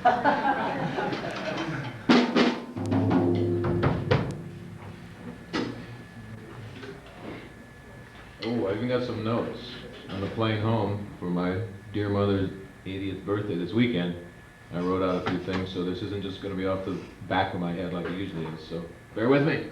Oh, I even got some notes. On the plane home for my dear mother's 80th birthday this weekend, I wrote out a few things, so this isn't just going to be off the back of my head like it usually is, so bear with me.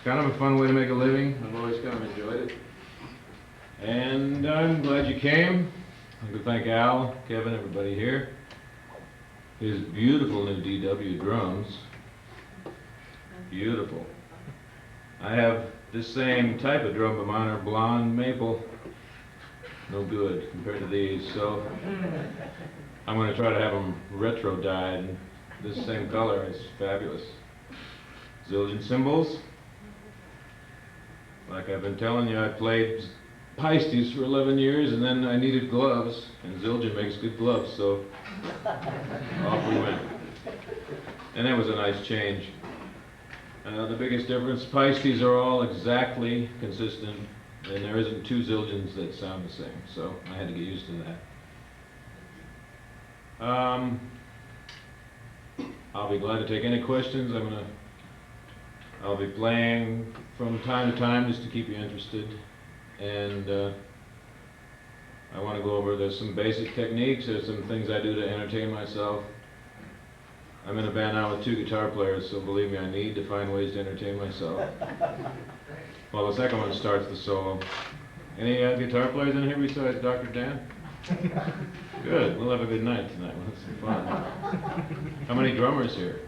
Kind of a fun way to make a living. I've always kind of enjoyed it. And I'm glad you came. I'd like to thank Al, Kevin, everybody here. His beautiful new DW drums. Beautiful. I have this same type of drum, but mine are blonde maple. No good compared to these, so I'm going to try to have them retro dyed. This same color is fabulous. Zildjian cymbals. Like I've been telling you, I played Bassists for 11 years, and then I needed gloves, and Zildjian makes good gloves, so off we went. And that was a nice change. The biggest difference, Bassists are all exactly consistent, and there isn't two Zildjians that sound the same, so I had to get used to that. I'll be glad to take any questions. I'll be playing from time to time just to keep you interested, and I want to go over, there's some basic techniques, there's some things I do to entertain myself. I'm in a band now with 2 guitar players, so believe me, I need to find ways to entertain myself. Well, the second one starts the solo. Any guitar players in here besides Dr. Dan? Good, we'll have a good night tonight, we'll have some fun. How many drummers here?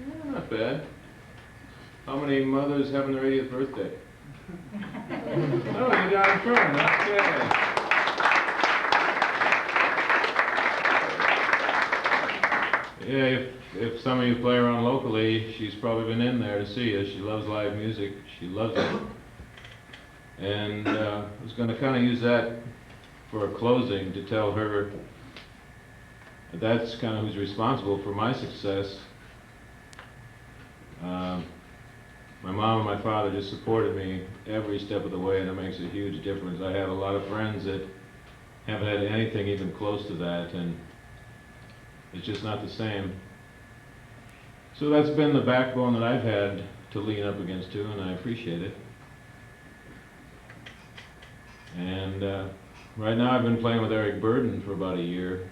Yeah, not bad. How many mothers having their 80th birthday? Oh, you got in front, okay. Yeah, if some of you play around locally, she's probably been in there to see you. She loves live music. She loves it. And I was going to kind of use that for a closing to tell her that's kind of who's responsible for my success. mom and my father just supported me every step of the way, and it makes a huge difference. I have a lot of friends that haven't had anything even close to that, and it's just not the same. So that's been the backbone that I've had to lean up against too, and I appreciate it. And right now I've been playing with Eric Burdon for about a year.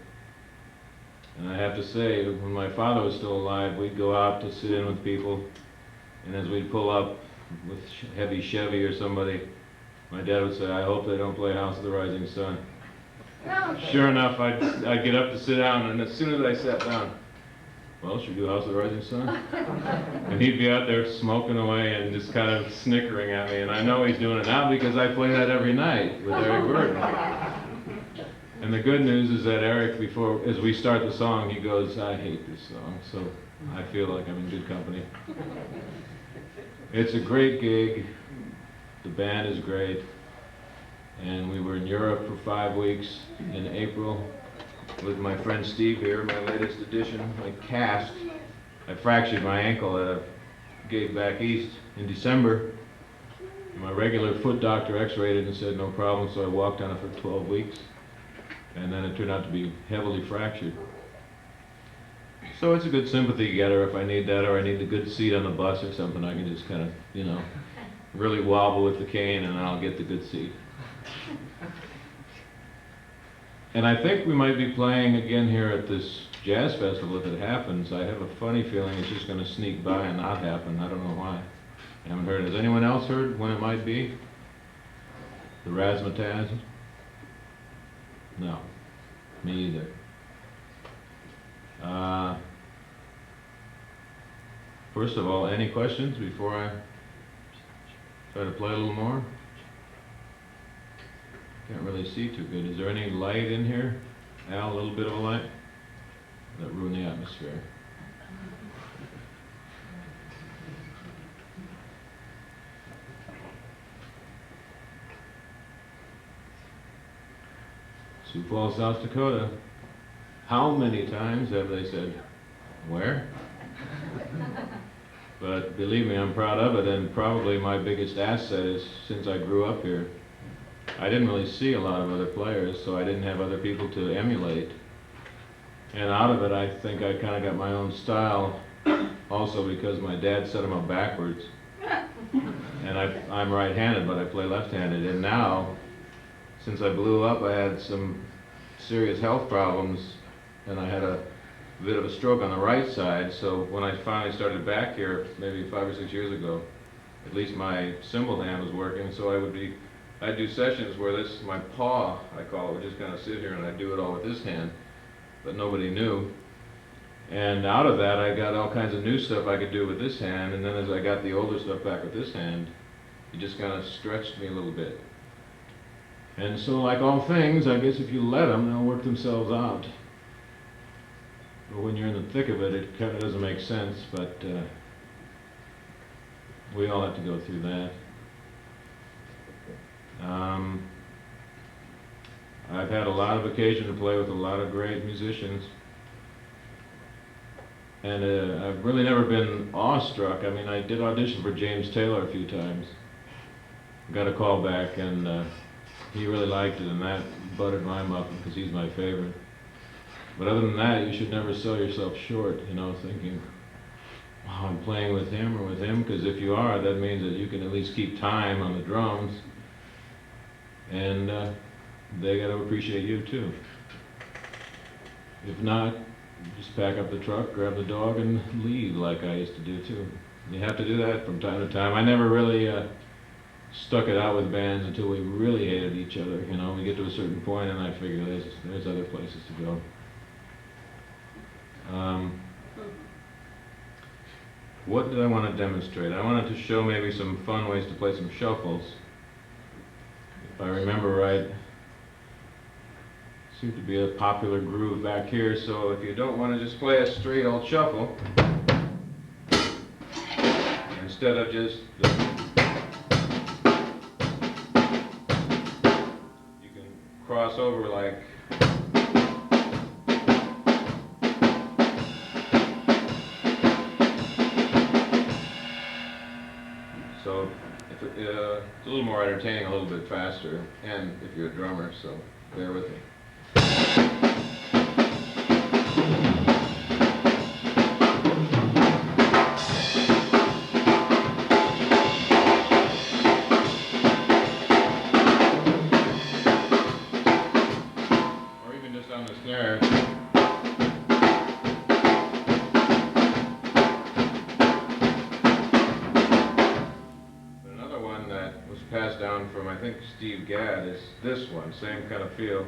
And I have to say, when my father was still alive, we'd go out to sit in with people, and as we'd pull up with heavy Chevy or somebody, my dad would say, "I hope they don't play House of the Rising Sun." Sure enough, I'd get up to sit down, and as soon as I sat down, "Well, should we do House of the Rising Sun?" And he'd be out there smoking away and just kind of snickering at me, and I know he's doing it now because I play that every night with Eric Burdon. And the good news is that Eric, as we start the song, he goes, "I hate this song," so I feel like I'm in good company. It's a great gig, the band is great, and we were in Europe for 5 weeks in April with my friend Steve here, my latest addition, my cast. I fractured my ankle at a gig back east in December. My regular foot doctor x-rayed it and said no problem, so I walked on it for 12 weeks. And then it turned out to be heavily fractured. So it's a good sympathy getter if I need that, or I need a good seat on the bus or something. I can just kind of, you know, really wobble with the cane and I'll get the good seat. And I think we might be playing again here at this jazz festival if it happens. I have a funny feeling it's just going to sneak by and not happen. I don't know why. I haven't heard. Has anyone else heard when it might be? The Razzmatazz? No, me either. First of all, any questions before I try to play a little more? Can't really see too good. Is there any light in here? Al, a little bit of a light? That ruin the atmosphere. Sioux Falls, South Dakota. How many times have they said, "Where?" But believe me, I'm proud of it, and probably my biggest asset is since I grew up here, I didn't really see a lot of other players, so I didn't have other people to emulate. And out of it, I think I kind of got my own style, also because my dad set them up backwards. And I'm right-handed, but I play left-handed, and now, since I blew up, I had some serious health problems, and I had a bit of a stroke on the right side, so when I finally started back here, maybe 5 or 6 years ago, at least my cymbal hand was working, so I'd do sessions where my paw, I call it, would just kind of sit here and I'd do it all with this hand, but nobody knew. And out of that, I got all kinds of new stuff I could do with this hand, and then as I got the older stuff back with this hand, it just kind of stretched me a little bit. And so, like all things, I guess if you let them, they'll work themselves out. But when you're in the thick of it, it kind of doesn't make sense, but we all have to go through that. I've had a lot of occasion to play with a lot of great musicians. And I've really never been awestruck. I mean, I did audition for James Taylor a few times. Got a call back, and he really liked it, and that buttered my muffin because he's my favorite. But other than that, you should never sell yourself short, you know, thinking, "Wow, I'm playing with him or with him," because if you are, that means that you can at least keep time on the drums, and they got to appreciate you too. If not, just pack up the truck, grab the dog, and leave like I used to do too. You have to do that from time to time. I never really stuck it out with bands until we really hated each other. You know, we get to a certain point, and I figure there's other places to go. What did I want to demonstrate? I wanted to show maybe some fun ways to play some shuffles. If I remember right, seemed to be a popular groove back here, so if you don't want to just play a straight old shuffle, instead of just you can cross over like So it's a little more entertaining, a little bit faster, and if you're a drummer, so bear with me. Or even just on the snare. Passed down from, I think, Steve Gadd is this one, same kind of feel.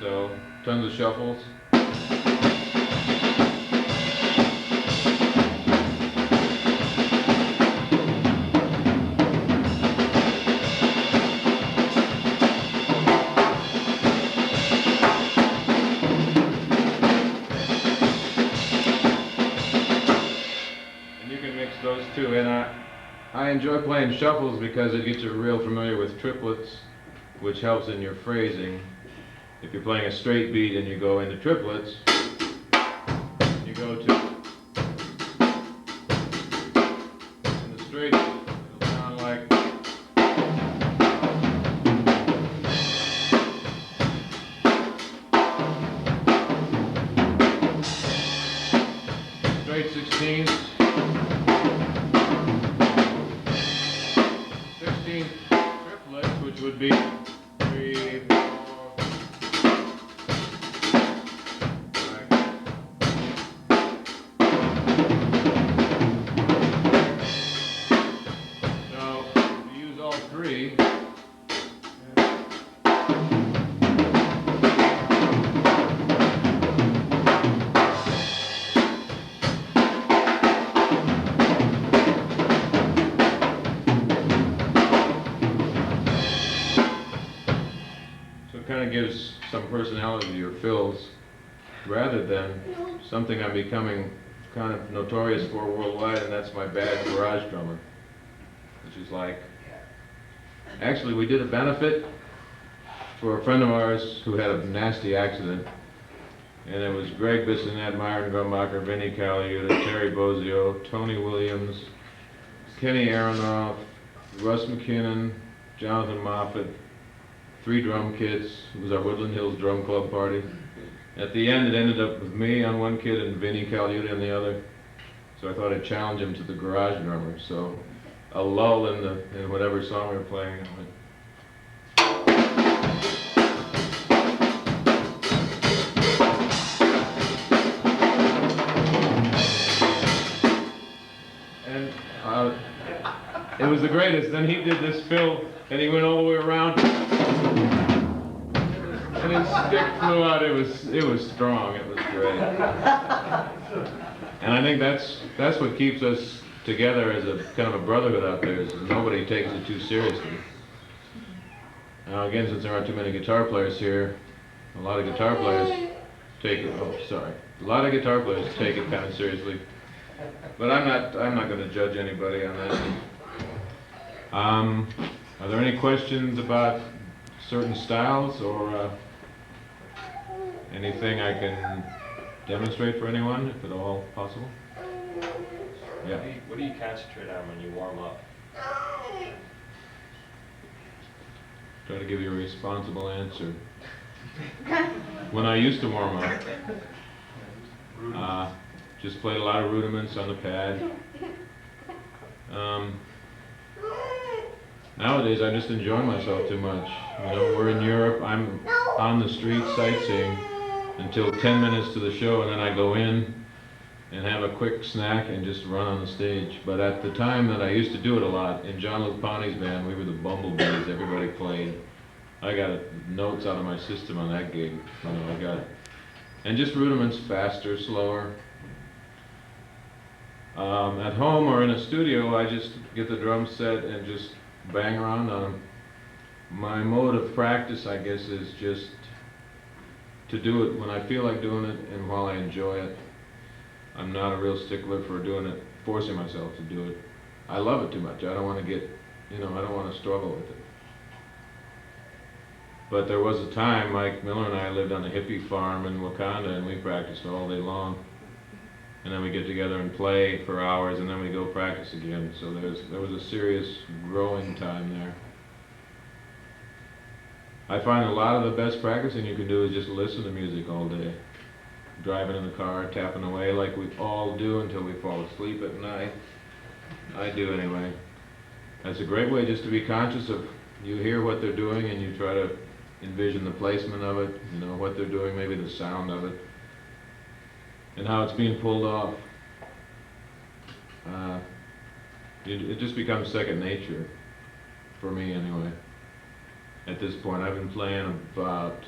So, tons of shuffles. Those two, and I enjoy playing shuffles because it gets you real familiar with triplets, which helps in your phrasing. If you're playing a straight beat and you go into triplets, you go to in the straight beat, it'll sound like straight 16ths. 16 triplets, which would be 3, 4, 5. So if you use all three, kind of gives some personality to your fills, rather than something I'm becoming kind of notorious for worldwide, and that's my bad garage drummer, which is like, actually we did a benefit for a friend of ours who had a nasty accident, and it was Greg Bissonette, Myron Grumbacher, Vinnie Caliuta, Terry Bozio, Tony Williams, Kenny Aronoff, Russ McKinnon, Jonathan Moffett, 3 drum kits. It was our Woodland Hills Drum Club party. At the end, it ended up with me on one kit and Vinnie Caliuta on the other. So I thought I'd challenge him to the garage drummer. So a lull in whatever song we were playing. And it was the greatest. Then he did this fill, and he went all the way around. And his stick flew out. It was strong. It was great. And I think that's what keeps us together as a kind of a brotherhood out there. Is nobody takes it too seriously. Now again, since there aren't too many guitar players here, a lot of guitar players take it. Oh, sorry. A lot of guitar players take it kind of seriously. But I'm not going to judge anybody on that. Are there any questions about certain styles or anything I can demonstrate for anyone, if at all possible? Yeah. What do you concentrate on when you warm up? Try to give you a responsible answer. When I used to warm up, just played a lot of rudiments on the pad. Nowadays, I just enjoy myself too much. You know, we're in Europe. I'm on the street sightseeing until 10 minutes to the show, and then I go in and have a quick snack and just run on the stage. But at the time that I used to do it a lot, in John Lupani's band, we were the Bumblebees. Everybody played. I got notes out of my system on that gig. You know, and just rudiments, faster, slower. At home or in a studio, I just get the drum set and just bang around on them. My mode of practice, I guess, is just to do it when I feel like doing it and while I enjoy it. I'm not a real stickler for doing it, forcing myself to do it. I love it too much. I don't want to get, I don't want to struggle with it. But there was a time, Mike Miller and I lived on a hippie farm in Wakanda, and we practiced all day long. And then we get together and play for hours, and then we go practice again. So there was a serious growing time there. I find a lot of the best practicing you can do is just listen to music all day. Driving in the car, tapping away like we all do until we fall asleep at night. I do anyway. That's a great way just to be conscious of, you hear what they're doing and you try to envision the placement of it, you know, what they're doing, maybe the sound of it, and how it's being pulled off. It just becomes second nature, for me anyway. At this point, I've been playing about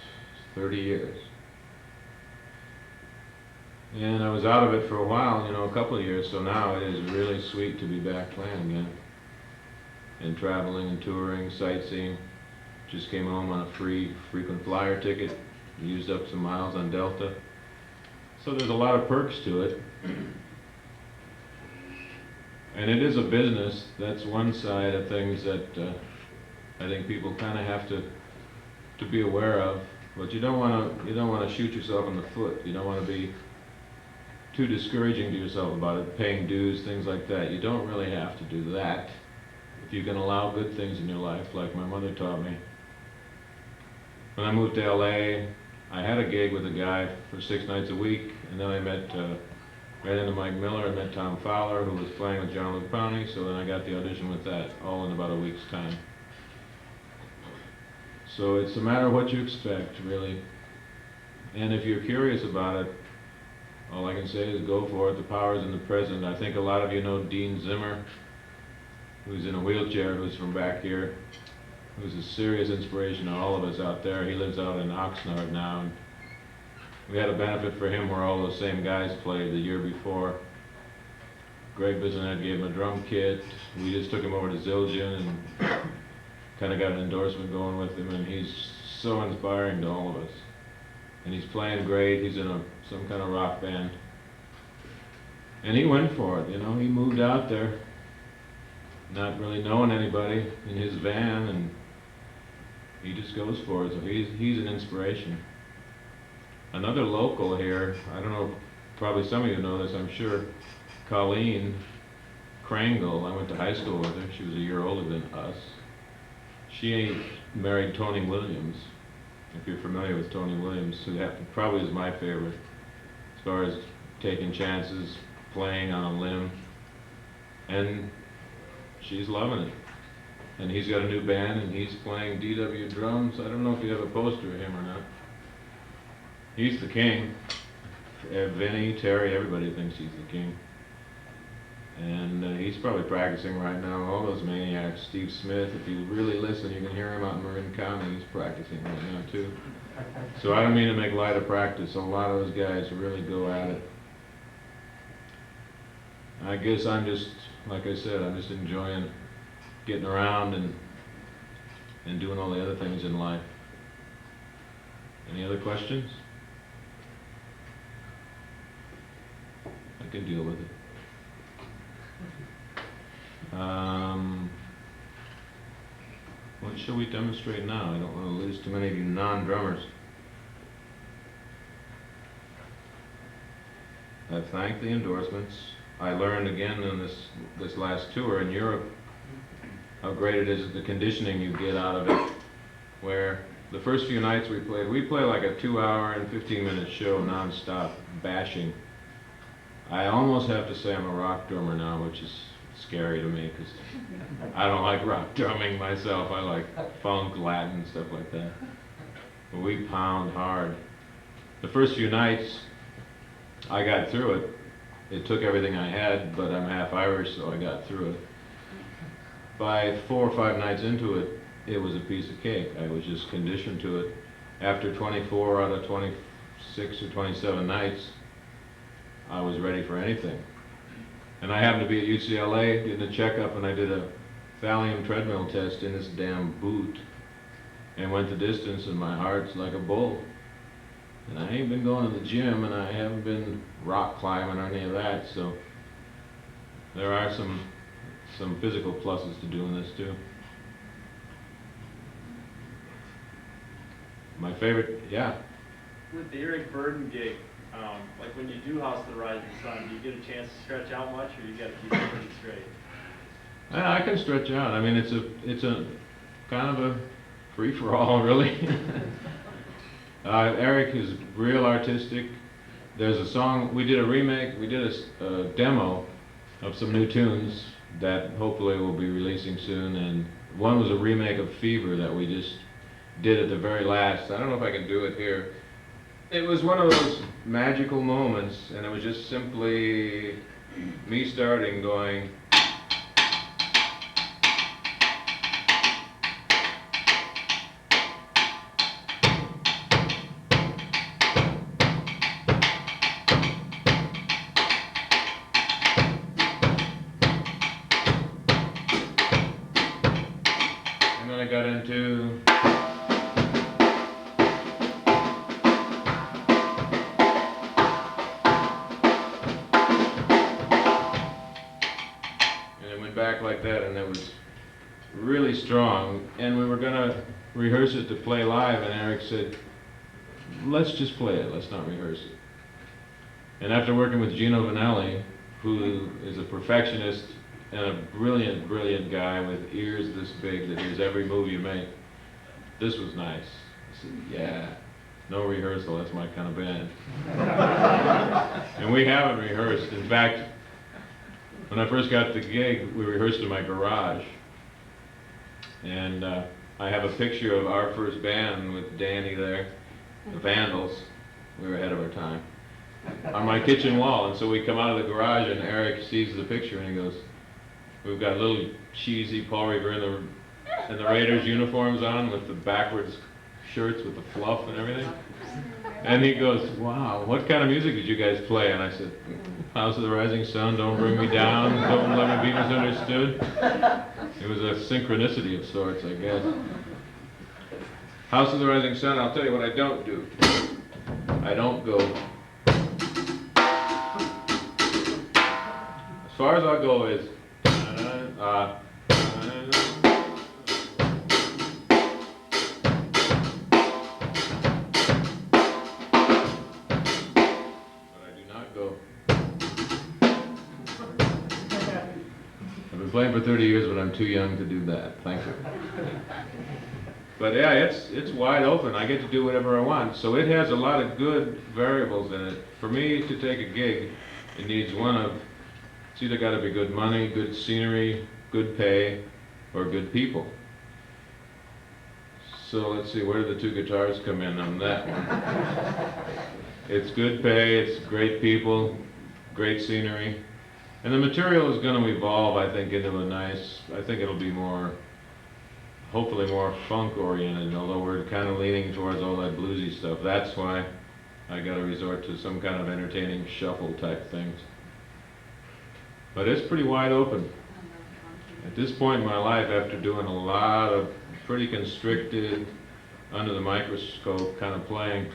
30 years. And I was out of it for a while, you know, a couple of years, so now it is really sweet to be back playing again. And traveling and touring, sightseeing. Just came home on a free frequent flyer ticket, used up some miles on Delta. So there's a lot of perks to it. And it is a business. That's one side of things that I think people kind of have to be aware of. But you don't want to shoot yourself in the foot. You don't want to be too discouraging to yourself about it, paying dues, things like that. You don't really have to do that if you can allow good things in your life, like my mother taught me. When I moved to LA, I had a gig with a guy for 6 nights a week, and then I ran into Mike Miller, and met Tom Fowler, who was playing with John Luke Powney, so then I got the audition with that, all in about a week's time. So it's a matter of what you expect, really. And if you're curious about it, all I can say is go for it. The power's in the present. I think a lot of you know Dean Zimmer, who's in a wheelchair, who's from back here, who's a serious inspiration to all of us out there. He lives out in Oxnard now. And we had a benefit for him where all those same guys played the year before. Greg Bissonette gave him a drum kit. We just took him over to Zildjian and kind of got an endorsement going with him, and he's so inspiring to all of us. And he's playing great. He's in some kind of rock band. And he went for it, you know. He moved out there, not really knowing anybody, in his van, and he just goes for it. So he's an inspiration. Another local here, I don't know, probably some of you know this, I'm sure, Colleen Krangle. I went to high school with her. She was a year older than us. She married Tony Williams. If you're familiar with Tony Williams, who probably is my favorite as far as taking chances, playing on a limb, and she's loving it. And he's got a new band, and he's playing DW drums. I don't know if you have a poster of him or not. He's the king. Vinny, Terry, everybody thinks he's the king. And he's probably practicing right now. All those maniacs. Steve Smith, if you really listen, you can hear him out in Marin County. He's practicing right now too. So I don't mean to make light of practice. A lot of those guys really go at it. I guess I'm just, like I said, I'm just enjoying getting around and doing all the other things in life. Any other questions? I can deal with it. What shall we demonstrate now? I don't want to lose too many of you non-drummers. I thank the endorsements. I learned again in this last tour in Europe how great it is, the conditioning you get out of it. Where the first few nights we play like a 2-hour and 15-minute show non-stop, bashing. I almost have to say I'm a rock drummer now, which is scary to me because I don't like rock drumming myself. I like funk, Latin, stuff like that. But we pound hard. The first few nights, I got through it. It took everything I had, but I'm half Irish, so I got through it. By 4 or 5 nights into it, it was a piece of cake. I was just conditioned to it. After 24 out of 26 or 27 nights, I was ready for anything. And I happened to be at UCLA getting a checkup, and I did a thallium treadmill test in this damn boot and went the distance, and my heart's like a bull. And I ain't been going to the gym, and I haven't been rock climbing or any of that, so there are some physical pluses to doing this too. My favorite, yeah. With the Eric Burdon gig, like when you do House of the Rising Sun, do you get a chance to stretch out much, or you got to keep it pretty straight? I can stretch out. I mean, it's a kind of a free-for-all, really. Eric is real artistic. There's a song, we did a remake, we did a demo of some new tunes that hopefully we'll be releasing soon, and one was a remake of Fever that we just did at the very last. I don't know if I can do it here. It was one of those magical moments, and it was just simply me starting going, and then I got into back like that, and it was really strong, and we were gonna rehearse it to play live, and Eric said, let's just play it, let's not rehearse it. And after working with Gino Vanelli, who is a perfectionist and a brilliant, brilliant guy with ears this big that hears every move you make, this was nice. I said, yeah, no rehearsal, that's my kind of band. And we haven't rehearsed. In fact, when I first got the gig, we rehearsed in my garage, and I have a picture of our first band with Danny there, the Vandals. We were ahead of our time, on my kitchen wall. And so we come out of the garage, and Eric sees the picture, and he goes, we've got little cheesy Paul Revere and the Raiders uniforms on with the backwards shirts with the fluff and everything. And he goes, wow, what kind of music did you guys play? And I said, House of the Rising Sun, Don't Bring Me Down, Don't Let Me Be Misunderstood. It was a synchronicity of sorts, I guess. House of the Rising Sun, I'll tell you what I don't do. I don't go. As far as I'll go is, I've been playing for 30 years, but I'm too young to do that. Thank you. But yeah, it's wide open. I get to do whatever I want. So it has a lot of good variables in it. For me to take a gig, it needs it's either got to be good money, good scenery, good pay, or good people. So let's see, where do the two guitars come in on that one? It's good pay, it's great people, great scenery. And the material is going to evolve, I think, into I think it'll be hopefully more funk-oriented, although we're kind of leaning towards all that bluesy stuff. That's why I got to resort to some kind of entertaining shuffle type things. But it's pretty wide open. At this point in my life, after doing a lot of pretty constricted, under the microscope kind of playing,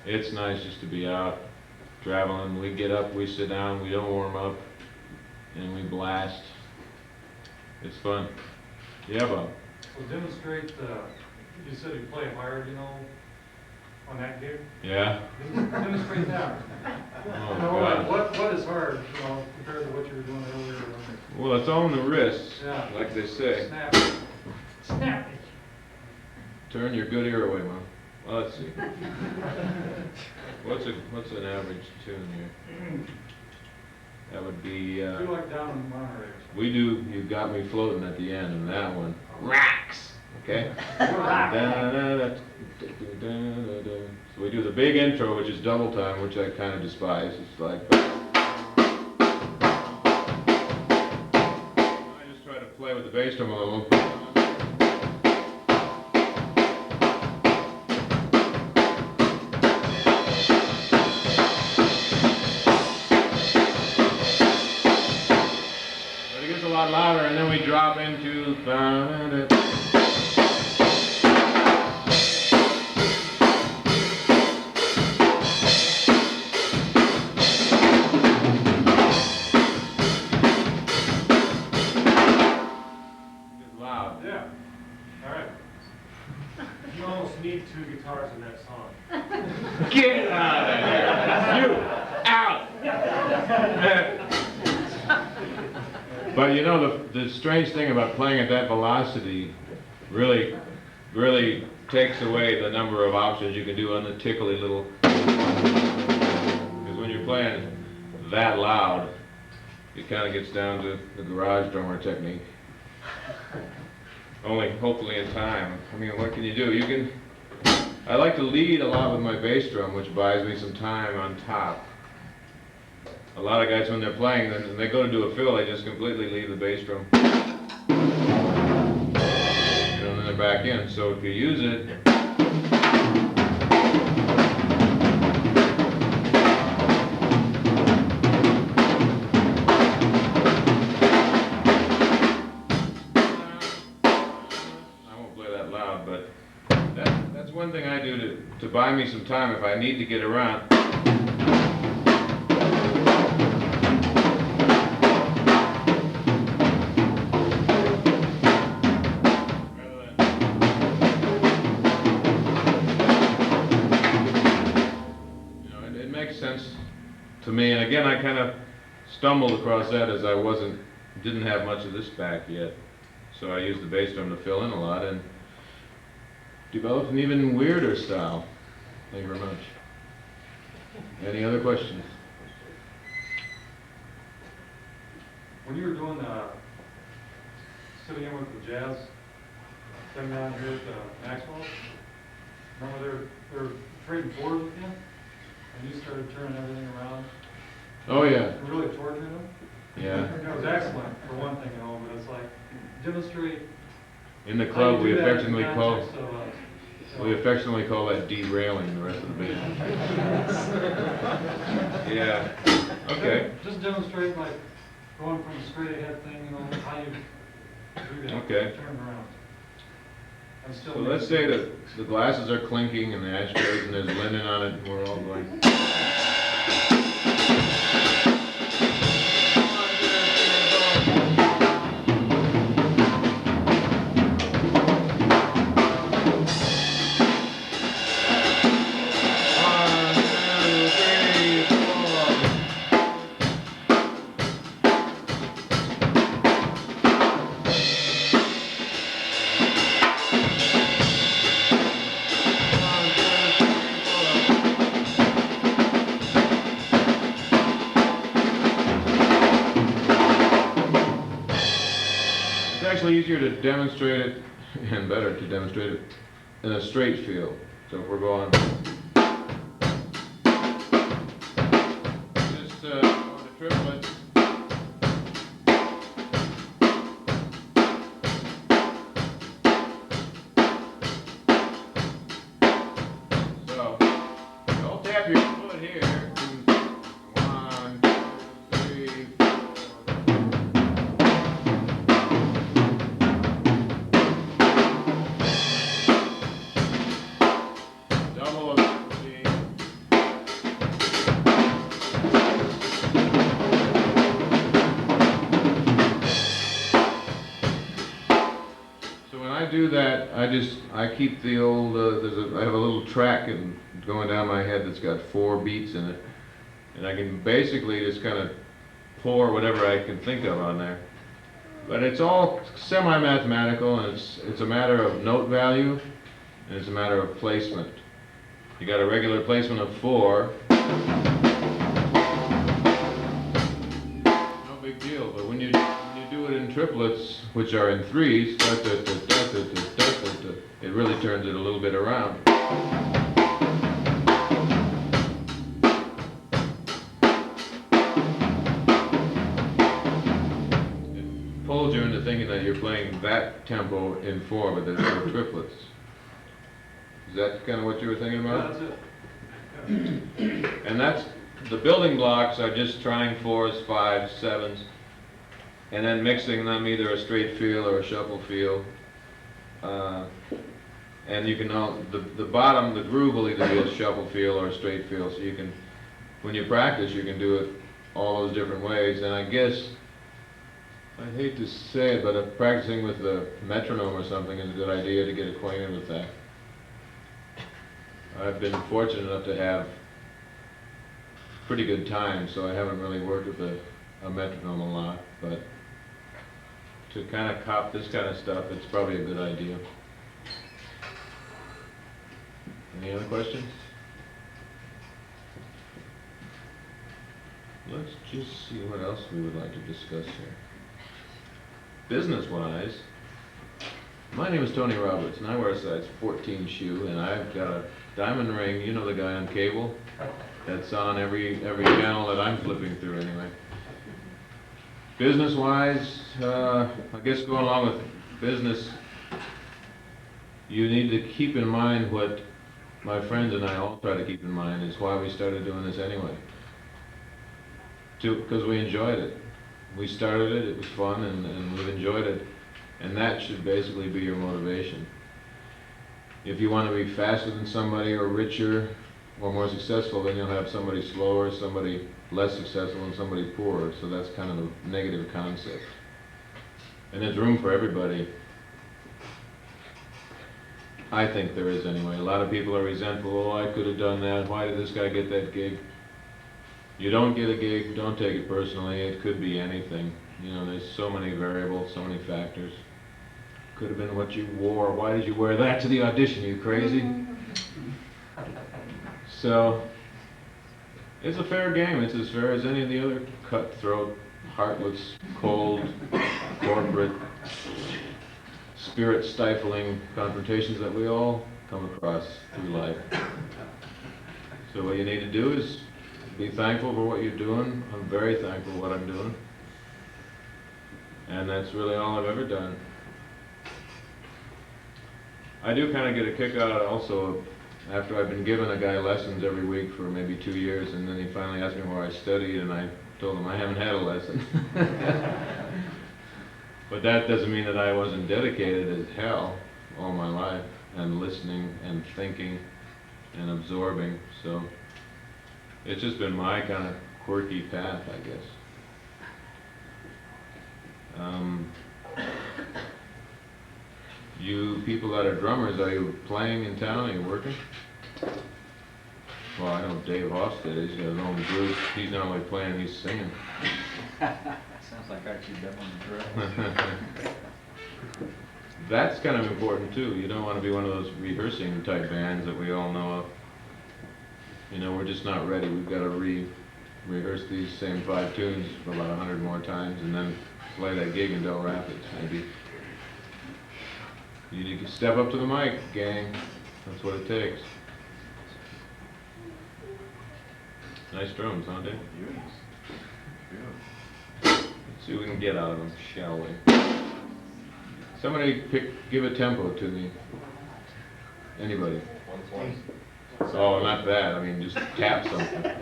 it's nice just to be out, traveling. We get up, we sit down, we don't warm up, and we blast. It's fun. Yeah, Bob? So demonstrate, you said you play hard, on that gig? Yeah? Demonstrate that. Oh, Like God. what is hard, compared to what you were doing earlier? Well, it's on the wrist, Yeah. like they say. Snap. Snap it. Turn your good ear away, Mom. Well, let's see. What's an average tune here? That would be, Do like down in Monterey. we do You Got Me Floating at the end, and that one rocks, okay? So we do the big intro, which is double time, which I kind of despise. It's like, I just try to play with the bass drum a little. Louder, and then we drop into Loud. Yeah. All right. You almost need two guitars in that. But you know, the strange thing about playing at that velocity really takes away the number of options you can do on the tickly little. Because when you're playing that loud, it kind of gets down to the garage drummer technique. Only hopefully in time. I mean, what can you do? You can. I like to lead a lot with my bass drum, which buys me some time on top. A lot of guys, when they're playing, and they go to do a fill, they just completely leave the bass drum. You know, and then they're back in. So if you use it, I won't play that loud, but that's one thing I do to buy me some time if I need to get around. Sense to me, and again, I kind of stumbled across that as I didn't have much of this back yet, so I used the bass drum to fill in a lot and developed an even weirder style. Thank you very much. Any other questions? When you were doing sitting in with the jazz thing down here at Maxwell, remember they were trading boards with you? And you started turning everything around. Oh yeah. And really torturing them. Yeah. It was excellent for one thing, you know, but it's like demonstrate. In the club, we affectionately call that derailing the rest of the band. Yeah. Okay. Just demonstrate like going from a straight ahead thing, you know, how you do that. Okay. Turn around. So let's say that the glasses are clinking and the ashtrays and there's linen on it and we're all going. Easier to demonstrate it, and better to demonstrate it in a straight feel. So if we're going, just going to triplets. So don't tap your foot here. 1, 2, 3, 4. Do that, I keep the old, I have a little track going down my head that's got 4 beats in it, and I can basically just kind of pour whatever I can think of on there. But it's all semi-mathematical, and it's a matter of note value, and it's a matter of placement. You got a regular placement of 4, no big deal, but when you do it in triplets, which are in 3s, it really turns it a little bit around. It pulls you into thinking that you're playing that tempo in 4, but there's no triplets. Is that kind of what you were thinking about? Yeah, that's it. And that's, the building blocks are just trying 4s, 5s, 7s, and then mixing them either a straight feel or a shuffle feel. And you can know the bottom, the groove will either be a shuffle feel or a straight feel. So you can, when you practice, you can do it all those different ways. And I guess, I hate to say it, but practicing with the metronome or something is a good idea to get acquainted with that. I've been fortunate enough to have pretty good time, so I haven't really worked with a metronome a lot, but to kind of cop this kind of stuff, it's probably a good idea. Any other questions? Let's just see what else we would like to discuss here. Business-wise, my name is Tony Roberts, and I wear a size 14 shoe, and I've got a diamond ring. You know the guy on cable? That's on every channel that I'm flipping through anyway. Business-wise, I guess going along with business, you need to keep in mind what my friends and I all try to keep in mind is why we started doing this anyway. Because we enjoyed it. We started it, it was fun, and we've enjoyed it. And that should basically be your motivation. If you want to be faster than somebody, or richer, or more successful, then you'll have somebody slower, somebody less successful, and somebody poorer. So that's kind of a negative concept. And there's room for everybody. I think there is anyway. A lot of people are resentful. Oh, I could have done that. Why did this guy get that gig? You don't get a gig, don't take it personally. It could be anything. You know, there's so many variables, so many factors. Could have been what you wore. Why did you wear that to the audition? You crazy? So, it's a fair game. It's as fair as any of the other cutthroat, heartless, cold, corporate, spirit-stifling confrontations that we all come across through life. So what you need to do is be thankful for what you're doing. I'm very thankful for what I'm doing. And that's really all I've ever done. I do kind of get a kick out also after I've been giving a guy lessons every week for maybe 2 years, and then he finally asked me where I studied, and I told him I haven't had a lesson. But that doesn't mean that I wasn't dedicated as hell all my life, and listening and thinking and absorbing. So it's just been my kind of quirky path, I guess. You people that are drummers, are you playing in town? Are you working? Well, I know Dave Hofstad is. He's got his own group. He's not only playing, he's singing. Sounds like Archie Devlin and Drill. That's kind of important too. You don't want to be one of those rehearsing type bands that we all know of. You know, we're just not ready. We've got to rehearse these same 5 tunes for about 100 more times and then play that gig in Del Rapids, maybe. You need to step up to the mic, gang. That's what it takes. Nice drums, huh, Dave? Let's see what we can get out of them, shall we? Somebody give a tempo to me. Anybody? Oh, not that. I mean, just tap something.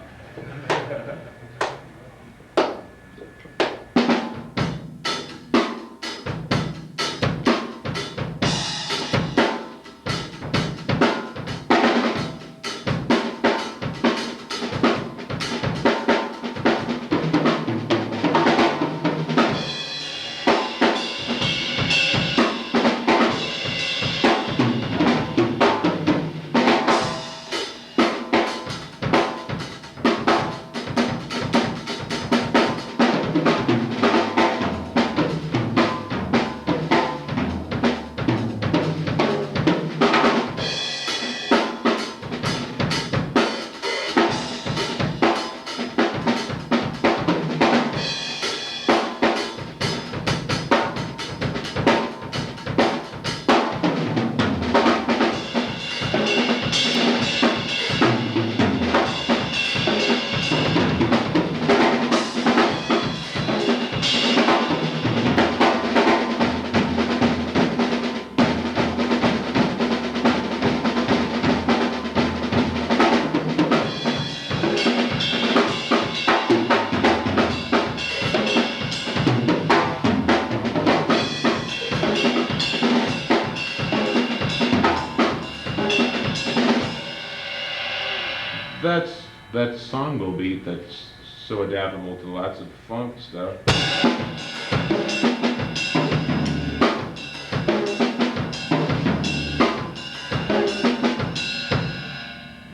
That's that songo beat that's so adaptable to lots of funk stuff.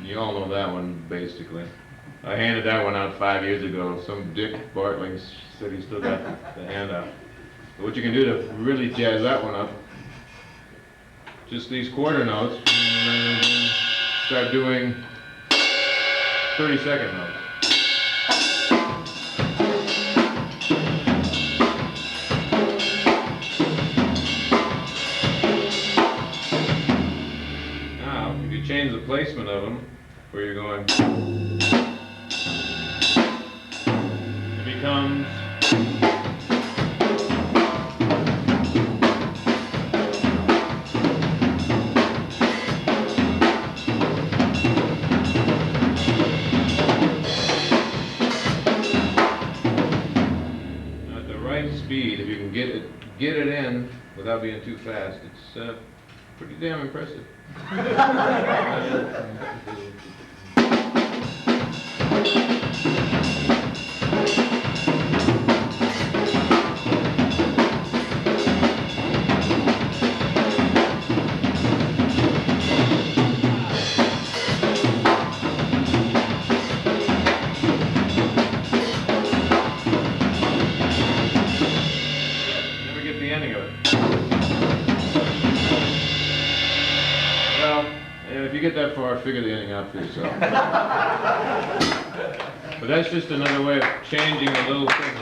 You all know that one, basically. I handed that one out 5 years ago. Some Dick Bartling said he still got the handout. But what you can do to really jazz that one up, just these quarter notes, and then start doing 30-second notes. Now, if you change the placement of them, where you're going, it becomes at the right speed. If you can get it in without being too fast, it's pretty damn impressive. Never get the ending of it. Well, if you get that far, figure the ending out for yourself. But that's just another way of changing a little thing.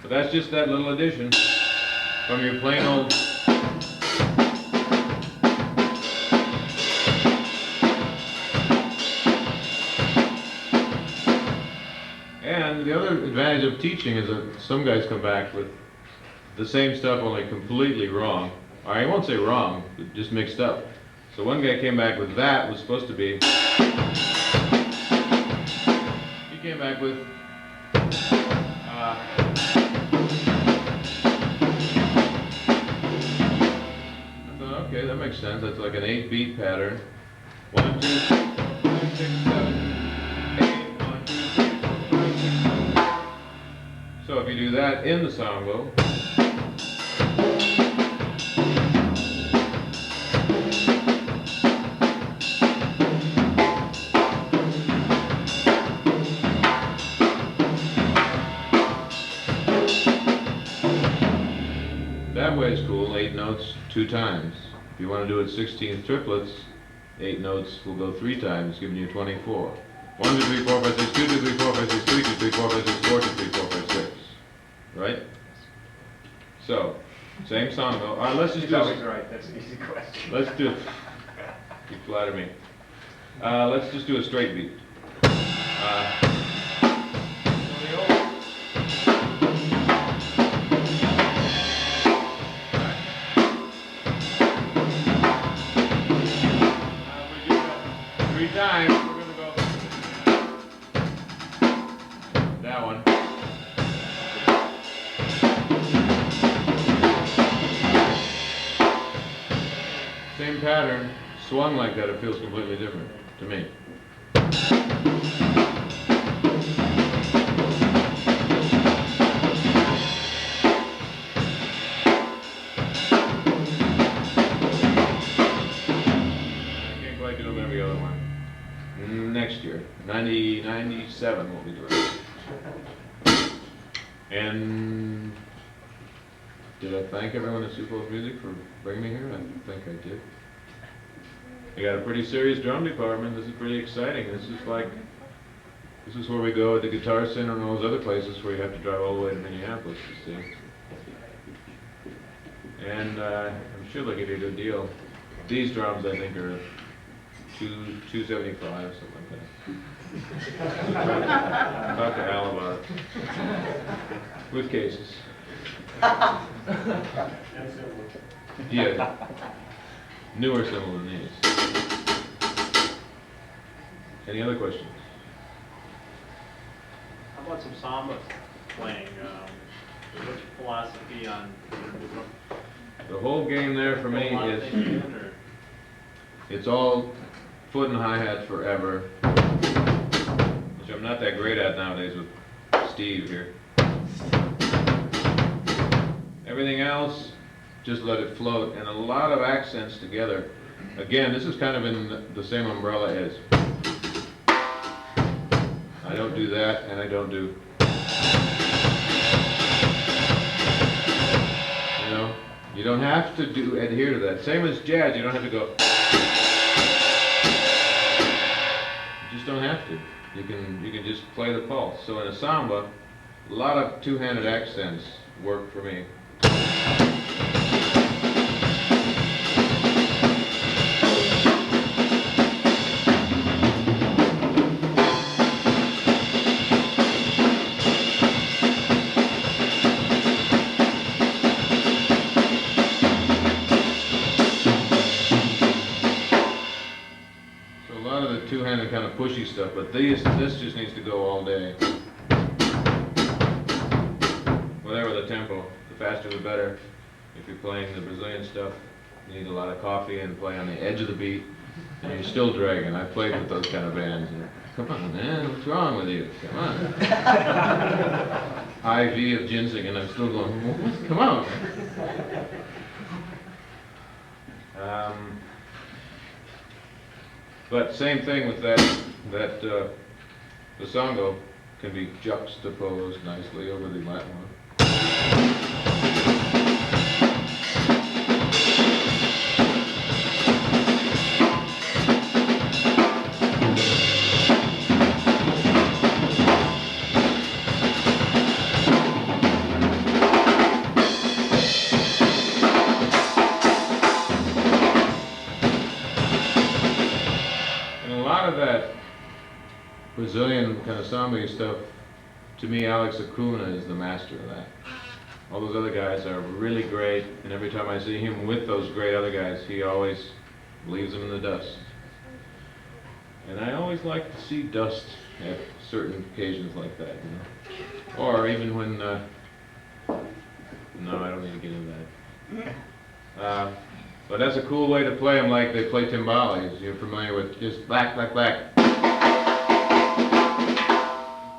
But that's just that little addition from your plain old. And the other advantage of teaching is that some guys come back with the same stuff, only completely wrong. Or I won't say wrong, but just mixed up. So one guy came back with that, was supposed to be. He came back with. I thought, okay, that makes sense. That's like an 8-beat pattern. 1, 2, 3, 4, 5, 6, 7, 8. 1, 2, 3, 4, 5, 6, 7. So if you do that in the samba, that way it's cool, 8 notes 2 times. If you want to do it 16th triplets, 8 notes will go 3 times, giving you 24. 1, 2, 3, 4, 5, 6, 2, 2, 3, 4, 5, 6, 3, 2, 3, 4, 5, 6, 4, 2, 3, 4, 5, 6. Right? So, same song though. Let's just He's do always right, that's an easy question. Let's do. You flatter me. Let's just do a straight beat. Three times. We're gonna go. That one. Same pattern, swung like that, it feels completely different to me. I can't quite do them every other one. Next year, 97 we'll be doing it. And did I thank everyone at Sioux Falls Music for bringing me here? I think I did. I got a pretty serious drum department. This is pretty exciting. This is where we go at the Guitar Center and all those other places where you have to drive all the way to Minneapolis to see. And I'm sure they'll give you a good deal. These drums I think are $275, something like that. Talk to Al about it. With cases. Yeah. Newer cymbal than these. Any other questions? How about some samba playing? What's your philosophy on The whole game there for me is, it's all foot and hi-hats forever, which I'm not that great at nowadays with Steve here. Everything else, just let it float, and a lot of accents together. Again, this is kind of in the same umbrella as I don't do that, and I don't do, you know, you don't have to adhere to that. Same as jazz, you don't have to go. You just don't have to. You can just play the pulse. So in a samba, a lot of two-handed accents work for me. Two-handed kind of pushy stuff, but this just needs to go all day. Whatever the tempo, the faster the better. If you're playing the Brazilian stuff, you need a lot of coffee and play on the edge of the beat, and you're still dragging. I've played with those kind of bands. And, come on, man, what's wrong with you? Come on. IV of ginseng, and I'm still going, come on. But same thing with that the songo can be juxtaposed nicely over the Latin one. Brazilian kind of samba stuff, to me, Alex Acuna is the master of that. All those other guys are really great, and every time I see him with those great other guys, he always leaves them in the dust. And I always like to see dust at certain occasions like that, you know. Or even when, no, I don't need to get into that. But that's a cool way to play them, like they play timbales. You're familiar with just black, black, black.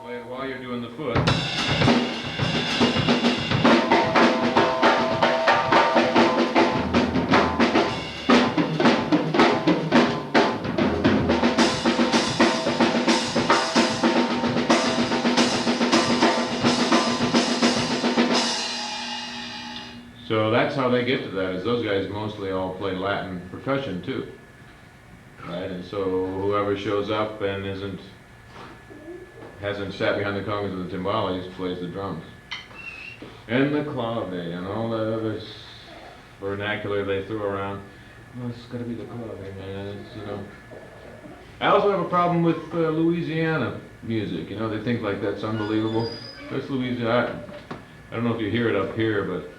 Play it while you're doing the foot. So that's how they get to that, is those guys mostly all play Latin percussion too. Right, and so whoever shows up and hasn't sat behind the congas of the timbales plays the drums. And the clave and all the other vernacular they throw around. Oh, it's gotta be the clave, man, it's, you know. I also have a problem with Louisiana music, you know, they think like that's unbelievable. That's Louisiana, I don't know if you hear it up here, but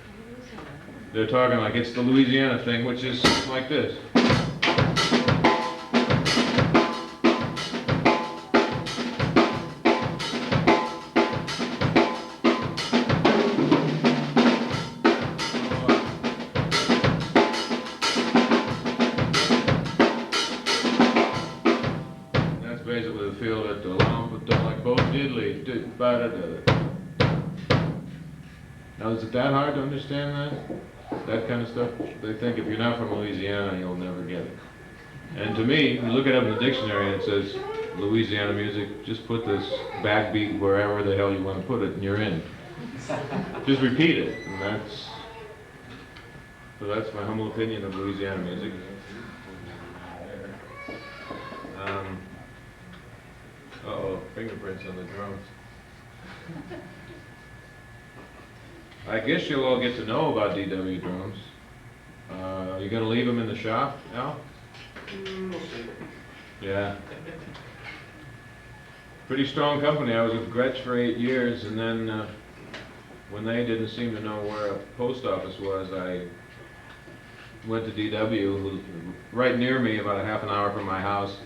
they're talking like it's the Louisiana thing, which is like this. That's basically the feel that the lamp don't like both diddly. Now, is it that hard to understand that? That kind of stuff? They think if you're not from Louisiana, you'll never get it. And to me, you look it up in the dictionary and it says, Louisiana music, just put this backbeat wherever the hell you want to put it and you're in. Just repeat it. And that's my humble opinion of Louisiana music. Uh-oh, fingerprints on the drums. I guess you'll all get to know about DW drums. You gonna leave them in the shop, Al? We'll see. Yeah. Pretty strong company. I was with Gretsch for 8 years, and then when they didn't seem to know where a post office was, I went to DW, who's right near me, about a half an hour from my house.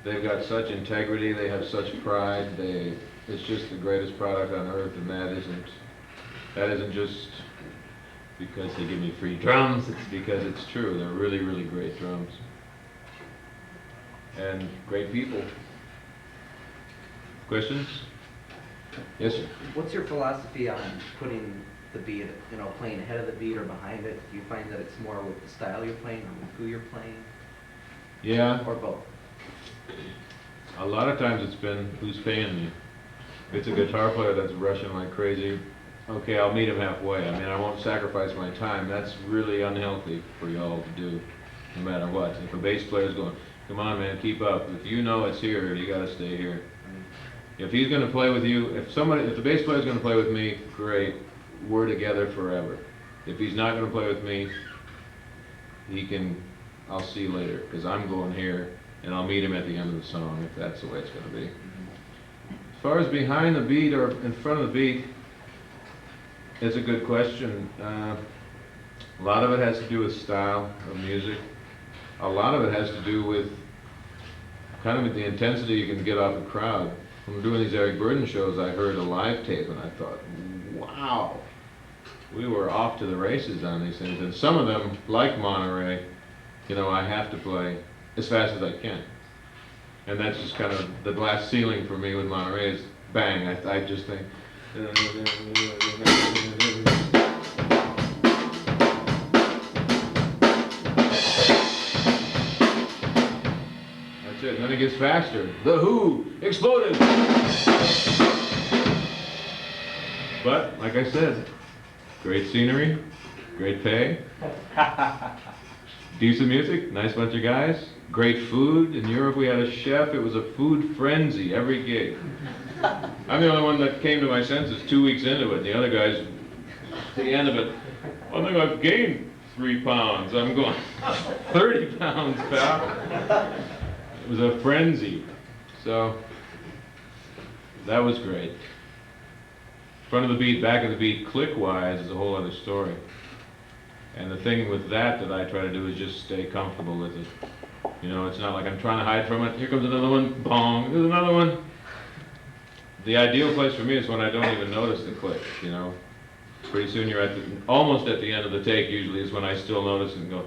They've got such integrity, they have such pride, it's just the greatest product on earth, and that isn't just because they give me free drums, it's because it's true. They're really, really great drums. And great people. Questions? Yes, sir. What's your philosophy on putting the beat, you know, playing ahead of the beat or behind it? Do you find that it's more with the style you're playing or with who you're playing? Yeah. Or both? A lot of times it's been, who's paying me? If it's a guitar player that's rushing like crazy, okay, I'll meet him halfway. I mean, I won't sacrifice my time. That's really unhealthy for y'all to do, no matter what. If a bass player's going, come on, man, keep up. If you know it's here, you gotta stay here. If he's gonna play with you, if the bass player's gonna play with me, great, we're together forever. If he's not gonna play with me, I'll see you later, because I'm going here, and I'll meet him at the end of the song, if that's the way it's gonna be. As far as behind the beat or in front of the beat, it's a good question. A lot of it has to do with style of music. A lot of it has to do with kind of the intensity you can get off a crowd. When doing these Eric Burdon shows, I heard a live tape and I thought, wow, we were off to the races on these things. And some of them, like Monterey, you know, I have to play as fast as I can. And that's just kind of the glass ceiling for me with Monterey is bang. I just think. That's it. And then it gets faster. The Who exploded. But like I said, great scenery, great pay, decent music, nice bunch of guys. Great food. In Europe we had a chef. It was a food frenzy every gig. I'm the only one that came to my senses 2 weeks into it. The other guys, at the end of it, I think I've gained 3 pounds. I'm going 30 pounds, pal. It was a frenzy. So that was great. Front of the beat, back of the beat, click-wise is a whole other story. And the thing with that I try to do is just stay comfortable with it. You know, it's not like I'm trying to hide from it. Here comes another one, bong, there's another one. The ideal place for me is when I don't even notice the click, you know. Pretty soon you're almost at the end of the take usually is when I still notice it and go,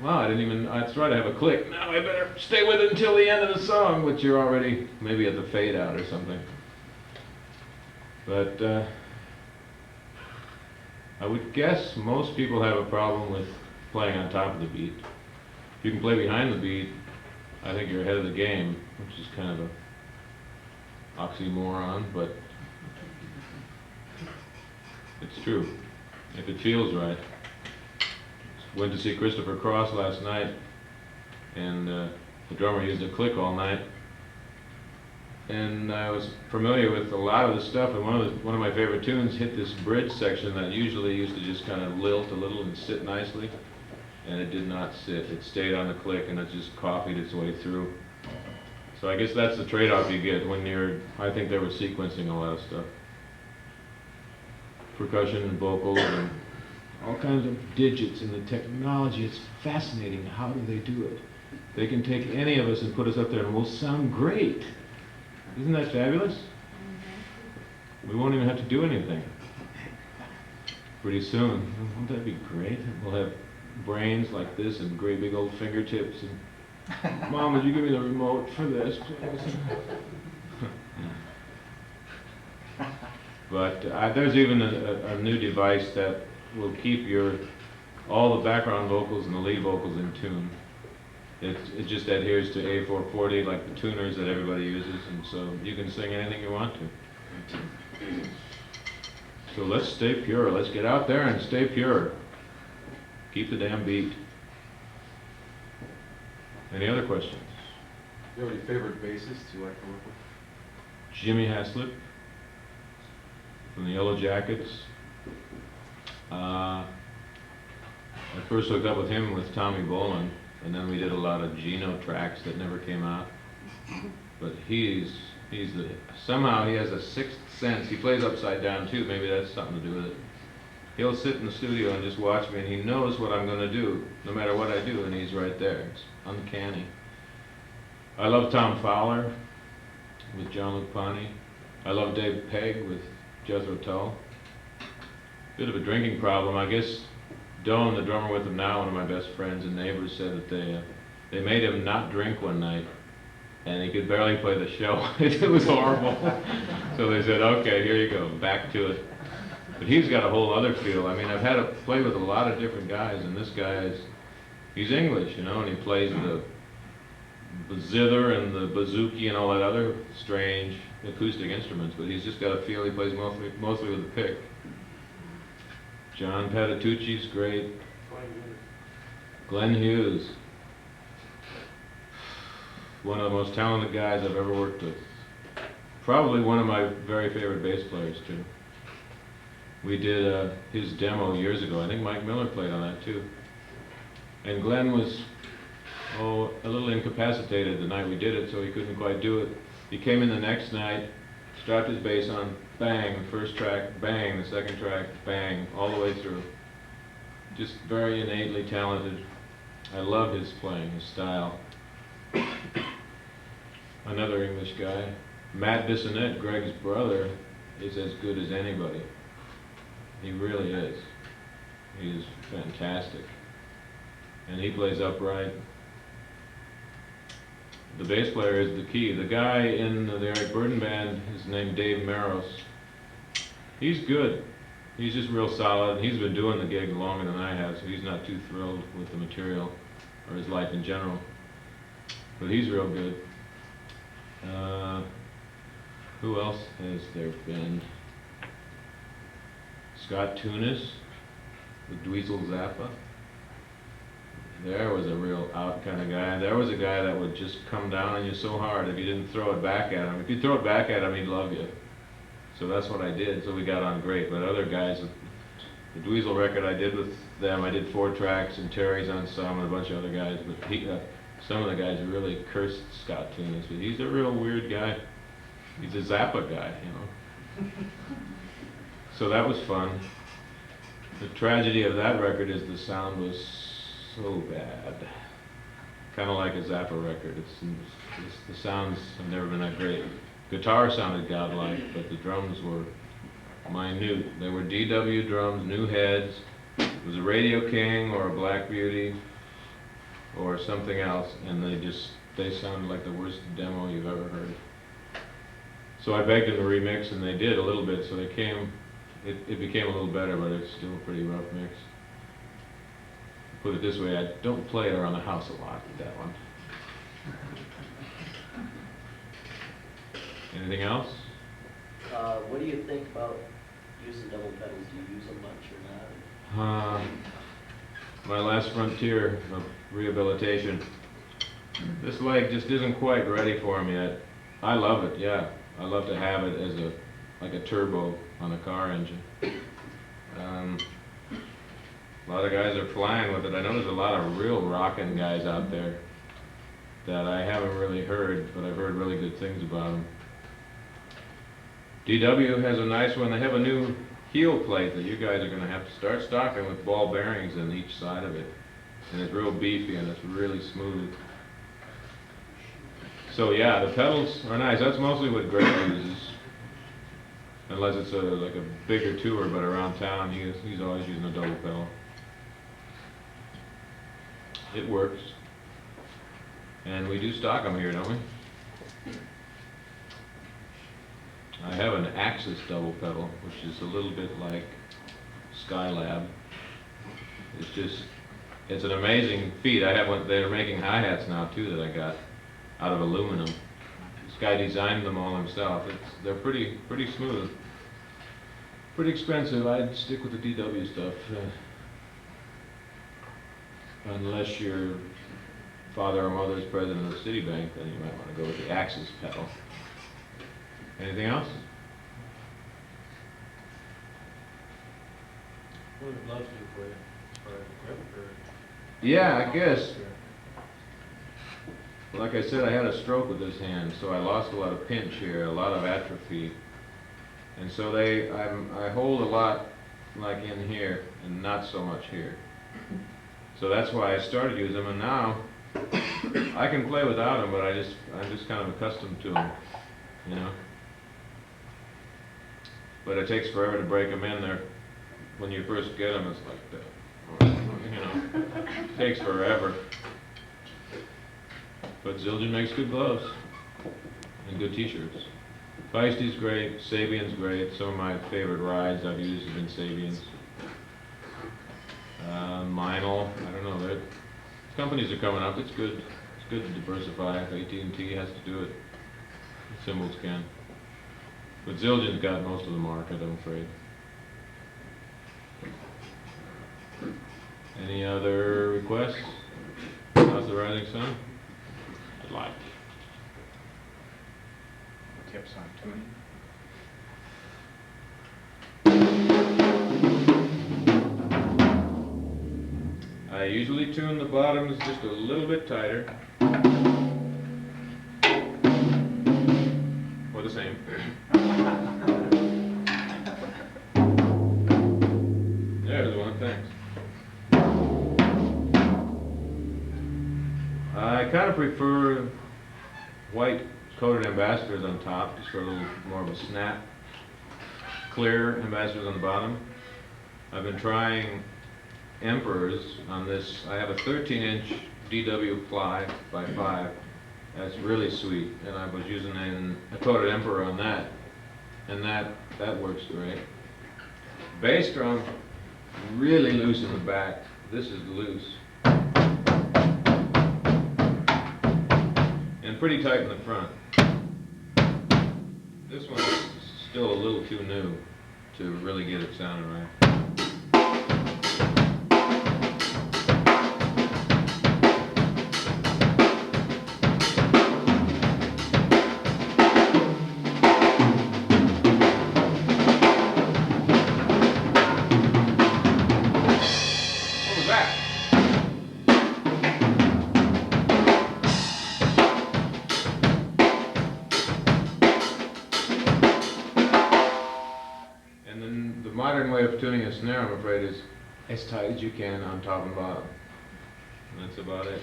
wow, that's right, I have a click. Now I better stay with it until the end of the song, which you're already maybe at the fade out or something. But I would guess most people have a problem with playing on top of the beat. If you can play behind the beat, I think you're ahead of the game, which is kind of a oxymoron, but it's true. If it feels right. Went to see Christopher Cross last night, and the drummer used a click all night. And I was familiar with a lot of the stuff, and one of my favorite tunes hit this bridge section that usually used to just kind of lilt a little and sit nicely, and it did not sit. It stayed on the click, and it just coffeed its way through. So I guess that's the trade-off you get when I think they were sequencing a lot of stuff. Percussion and vocals and all kinds of digits in the technology. It's fascinating. How do they do it? They can take any of us and put us up there and we'll sound great. Isn't that fabulous? We won't even have to do anything. Pretty soon. Won't that be great? We'll have brains like this and great big old fingertips. And Mom, would you give me the remote for this, please? But there's even a new device that will keep all the background vocals and the lead vocals in tune. It just adheres to A440 like the tuners that everybody uses, and so you can sing anything you want to. So let's stay pure. Let's get out there and stay pure. Keep the damn beat. Any other questions? Do you have any favorite bassists you like to work with? Jimmy Haslip from the Yellow Jackets. I first hooked up with him with Tommy Bolin, and then we did a lot of Gino tracks that never came out. But somehow he has a sixth sense. He plays upside down too. Maybe that's something to do with it. He'll sit in the studio and just watch me, and he knows what I'm going to do, no matter what I do, and he's right there. It's uncanny. I love Tom Fowler with John Luke Ponty. I love Dave Pegg with Jethro Tull. Bit of a drinking problem. I guess Doan, the drummer with him now, one of my best friends and neighbors, said that they made him not drink one night, and he could barely play the show. It was horrible. So they said, okay, here you go, back to it. But he's got a whole other feel. I mean, I've had to play with a lot of different guys, and this guy he's English, you know, and he plays zither and the bouzouki and all that other strange acoustic instruments, but he's just got a feel. He plays mostly with a pick. John Patitucci's great. Glenn Hughes, one of the most talented guys I've ever worked with. Probably one of my very favorite bass players too. We did his demo years ago. I think Mike Miller played on that too. And Glenn was, a little incapacitated the night we did it, so he couldn't quite do it. He came in the next night, strapped his bass on, bang, the first track, bang, the second track, bang, all the way through. Just very innately talented. I love his playing, his style. Another English guy, Matt Bissonette, Greg's brother, is as good as anybody. He really is. He is fantastic. And he plays upright. The bass player is the key. The guy in the Eric Burdon band is named Dave Maros. He's good. He's just real solid. He's been doing the gig longer than I have, so he's not too thrilled with the material or his life in general. But he's real good. Who else has there been? Scott Tunis with Dweezil Zappa. There was a real out kind of guy. There was a guy that would just come down on you so hard if you didn't throw it back at him. If you throw it back at him, he'd love you. So that's what I did, so we got on great. But other guys, the Dweezil record I did with them, I did 4 tracks, and Terry's on some, and a bunch of other guys. But some of the guys really cursed Scott Tunis. But he's a real weird guy. He's a Zappa guy, you know. So that was fun. The tragedy of that record is the sound was so bad. Kind of like a Zappa record. The sounds have never been that great. Guitar sounded godlike, but the drums were minute. They were DW drums, new heads. It was a Radio King or a Black Beauty or something else, and they sounded like the worst demo you've ever heard. So I begged them to remix, and they did a little bit, so it became a little better, but it's still a pretty rough mix. Put it this way, I don't play it around the house a lot with that one. Anything else? What do you think about using double pedals? Do you use them much or not? My last frontier of rehabilitation. This leg just isn't quite ready for him yet. I love it, yeah. I love to have it as like a turbo on a car engine. A lot of guys are flying with it. I know there's a lot of real rockin' guys out there that I haven't really heard, but I've heard really good things about them. DW has a nice one. They have a new heel plate that you guys are going to have to start stocking with ball bearings in each side of it. And it's real beefy and it's really smooth. So yeah, the pedals are nice. That's mostly what Greg uses. Unless it's like a bigger tour, but around town he's always using a double pedal. It works. And we do stock them here, don't we? I have an Axis double pedal, which is a little bit like Skylab. It's an amazing feat. I have one. They're making hi-hats now too that I got out of aluminum. This guy designed them all himself. They're pretty smooth. Pretty expensive. I'd stick with the DW stuff. Unless your father or mother is president of Citibank, then you might want to go with the Axis pedal. Anything else? What would love to do for you, for equipment or? Yeah, I guess. Like I said, I had a stroke with this hand, so I lost a lot of pinch here, a lot of atrophy. And so I hold a lot like in here and not so much here. So that's why I started using them, and now I can play without them, but I'm just kind of accustomed to them, you know. But it takes forever to break them in there. When you first get them, it's like that, you know. It takes forever. But Zildjian makes good gloves and good t-shirts. Feisty's great, Sabian's great. Some of my favorite rides I've used have been Sabians. Meinl, I don't know, companies are coming up, it's good. It's good to diversify. If AT&T has to do it, cymbals can. But Zildjian's got most of the market, I'm afraid. Any other requests? How's the Rising Sun? I'd like. Tips on tuning? I usually tune the bottoms just a little bit tighter. Or the same. There's one, thanks. I kind of prefer white coated ambassadors on top, just for a little more of a snap. Clear ambassadors on the bottom. I've been trying Emperors on this. I have a 13-inch DW ply by 5. That's really sweet, and I was using a coated Emperor on that, and that works great. Bass drum, really loose in the back. This is loose. And pretty tight in the front. This one is still a little too new to really get it sounding right. What was that? And then the modern way of tuning a snare, I'm afraid, is as tight as you can on top and bottom. And that's about it.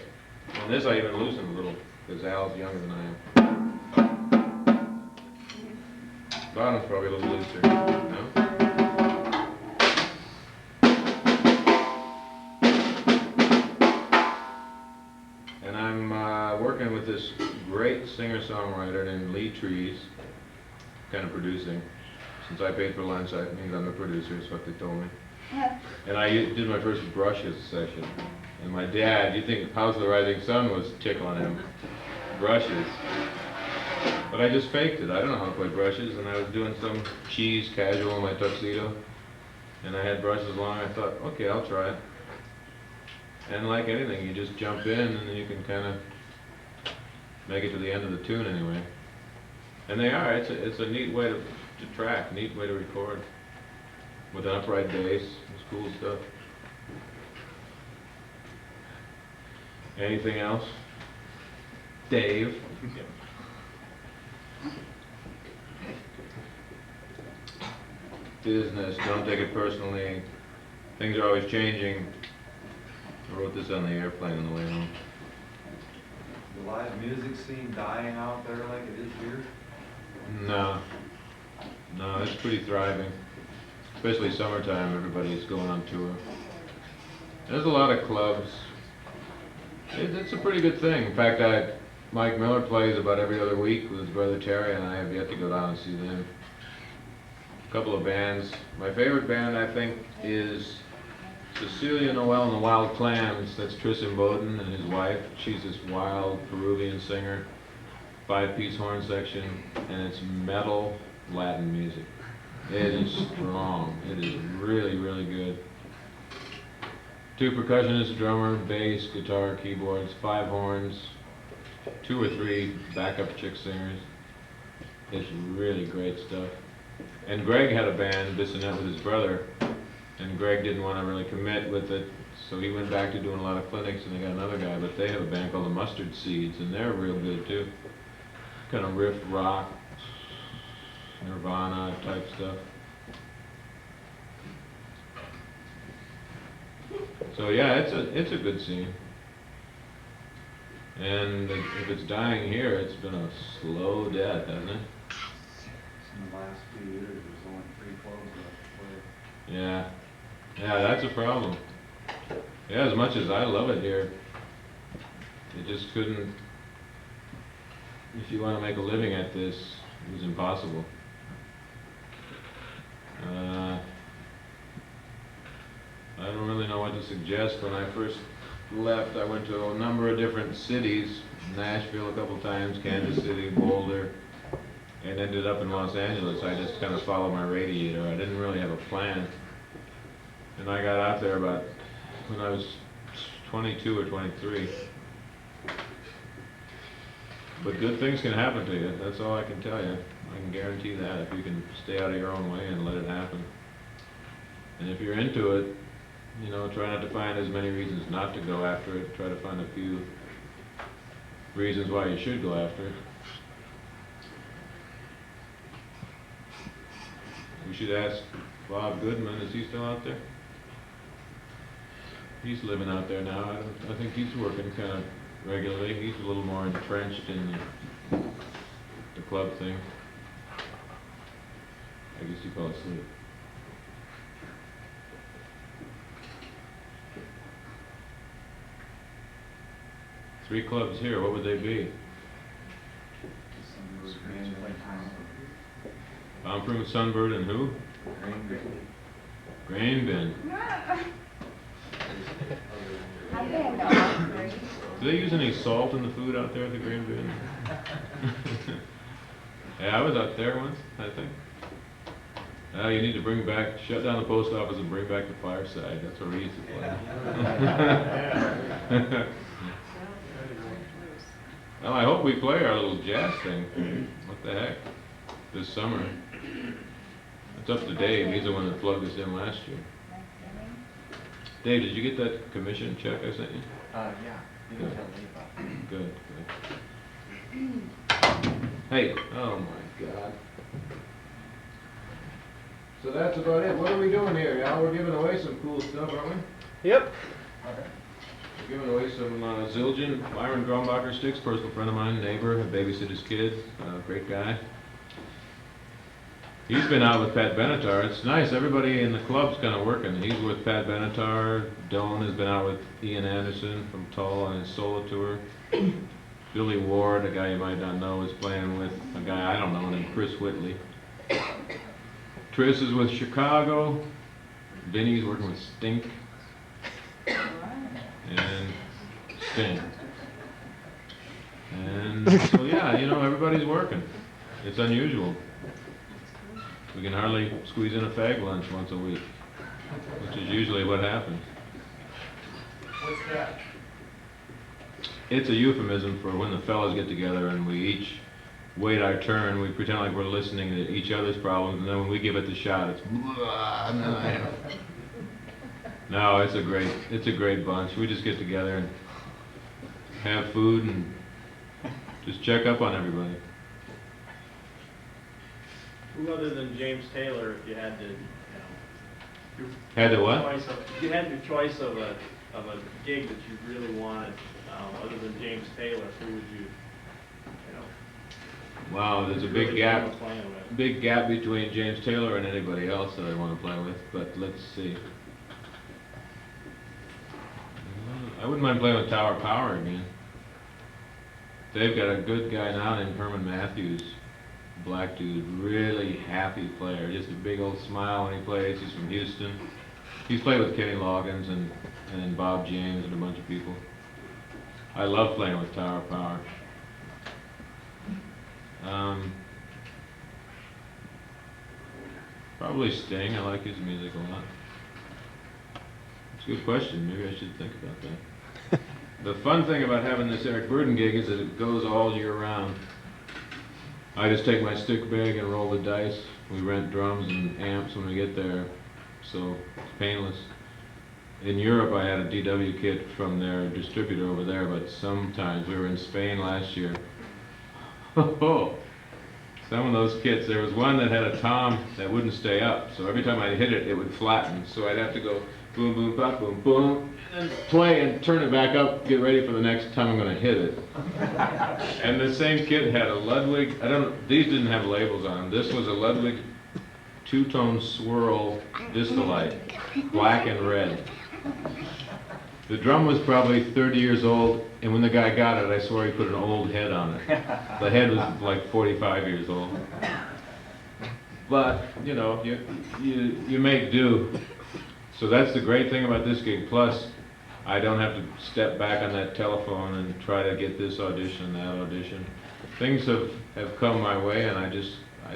On this I even loosen a little, because Al's younger than I am. Bottom's probably a little looser, no? And I'm working with this great singer-songwriter named Lee Trees, kind of producing. Since I paid for lunch, that means I'm the producer, is what they told me. And I did my first brushes session. And my dad, you think House of the Rising Sun was tickling him. Brushes. But I just faked it. I don't know how to play brushes, and I was doing some cheese casual in my tuxedo. And I had brushes along, I thought, okay, I'll try it. And like anything, you just jump in, and then you can kind of make it to the end of the tune anyway. And they are, it's a neat way to track, neat way to record. With an upright bass, it's cool stuff. Anything else? Dave? Business, don't take it personally. Things are always changing. I wrote this on the airplane on the way home. The live music scene dying out there like it is here? No. No, it's pretty thriving. Especially summertime, everybody's going on tour. There's a lot of clubs. It's a pretty good thing. In fact, Mike Miller plays about every other week with his brother Terry, and I have yet to go down and see them. A couple of bands. My favorite band, I think, is Cecilia Noel and the Wild Clams. That's Tristan Bowden and his wife. She's this wild Peruvian singer, 5-piece horn section, and it's metal Latin music. It is strong. It is really, really good. 2 percussionists, drummer, bass, guitar, keyboards, 5 horns, 2 or 3 backup chick singers. It's really great stuff. And Greg had a band, Bissonette, with his brother, and Greg didn't want to really commit with it, so he went back to doing a lot of clinics, and they got another guy, but they have a band called the Mustard Seeds, and they're real good too. Kind of riff rock, Nirvana type stuff. So yeah, it's a good scene. And if it's dying here, it's been a slow death, hasn't it? In the last few years, there's only 3 clubs left to play. Yeah. Yeah, that's a problem. Yeah, as much as I love it here, it just couldn't, if you want to make a living at this, it was impossible. I don't really know what to suggest. When I first left, I went to a number of different cities, Nashville a couple times, Kansas City, Boulder, and ended up in Los Angeles. I just kind of followed my radiator. I didn't really have a plan. And I got out there about when I was 22 or 23. But good things can happen to you. That's all I can tell you. I can guarantee that if you can stay out of your own way and let it happen. And if you're into it, you know, try not to find as many reasons not to go after it. Try to find a few reasons why you should go after it. We should ask Bob Goodman, is he still out there? He's living out there now. I think he's working kind of regularly. He's a little more entrenched in the club thing. I guess he fell asleep. Three clubs here, what would they be? Bomb-proof, Sunbird, and who? Grain bin. Do they use any salt in the food out there at the grain bin? Yeah, I was out there once, I think. You need to bring back, shut down the post office and bring back the fireside. That's where we used to play. Well, I hope we play our little jazz thing. What the heck? This summer. It's up to Dave. He's the one that plugged us in last year. Dave, did you get that commission check I sent you? Yeah, you can tell me about it. Good, good. Hey, oh my God. So that's about it. What are we doing here, Al? We're giving away some cool stuff, aren't we? Yep. We're giving away some Zildjian Byron Grombacher sticks, personal friend of mine, neighbor, babysit his kids, great guy. He's been out with Pat Benatar. It's nice, everybody in the club's kind of working. He's with Pat Benatar. Doan has been out with Ian Anderson from Tull on his solo tour. Billy Ward, a guy you might not know, is playing with a guy I don't know named Chris Whitley. Tris is with Chicago. Vinny's working with Stink. And Sting. And so yeah, you know, everybody's working. It's unusual. We can hardly squeeze in a fag lunch once a week, which is usually what happens. What's that? It's a euphemism for when the fellas get together and we each wait our turn. We pretend like we're listening to each other's problems, and then when we give it the shot, it's blah, no, it's a great bunch. We just get together and have food and just check up on everybody. Who other than James Taylor, if you had to, Had to what? if you had your choice of a gig that you really wanted, other than James Taylor, who would you Wow, there's a really big dream gap. of playing with? Big gap between James Taylor and anybody else that I want to play with, but let's see. I wouldn't mind playing with Tower Power again. They've got a good guy now named Herman Matthews, black dude, really happy player, just a big old smile when he plays. He's from Houston. He's played with Kenny Loggins and Bob James and a bunch of people. I love playing with Tower Power. Probably Sting. I like his music a lot. It's a good question. Maybe I should think about that. The fun thing about having this Eric Burdon gig is that it goes all year round. I just take my stick bag and roll the dice. We rent drums and amps when we get there, so it's painless. In Europe, I had a DW kit from their distributor over there, but sometimes we were in Spain last year. Some of those kits, there was one that had a tom that wouldn't stay up, so every time I hit it, it would flatten. So I'd have to go boom, boom, pop, boom, boom, and then play and turn it back up, get ready for the next time I'm going to hit it. And the same kit had a Ludwig, these didn't have labels on them. This was a Ludwig two-tone swirl Discolite, black and red. The drum was probably 30 years old, and when the guy got it, I swear he put an old head on it. The head was like 45 years old. But, you know, you make do. So that's the great thing about this gig. Plus, I don't have to step back on that telephone and try to get this audition and that audition. Things have come my way and I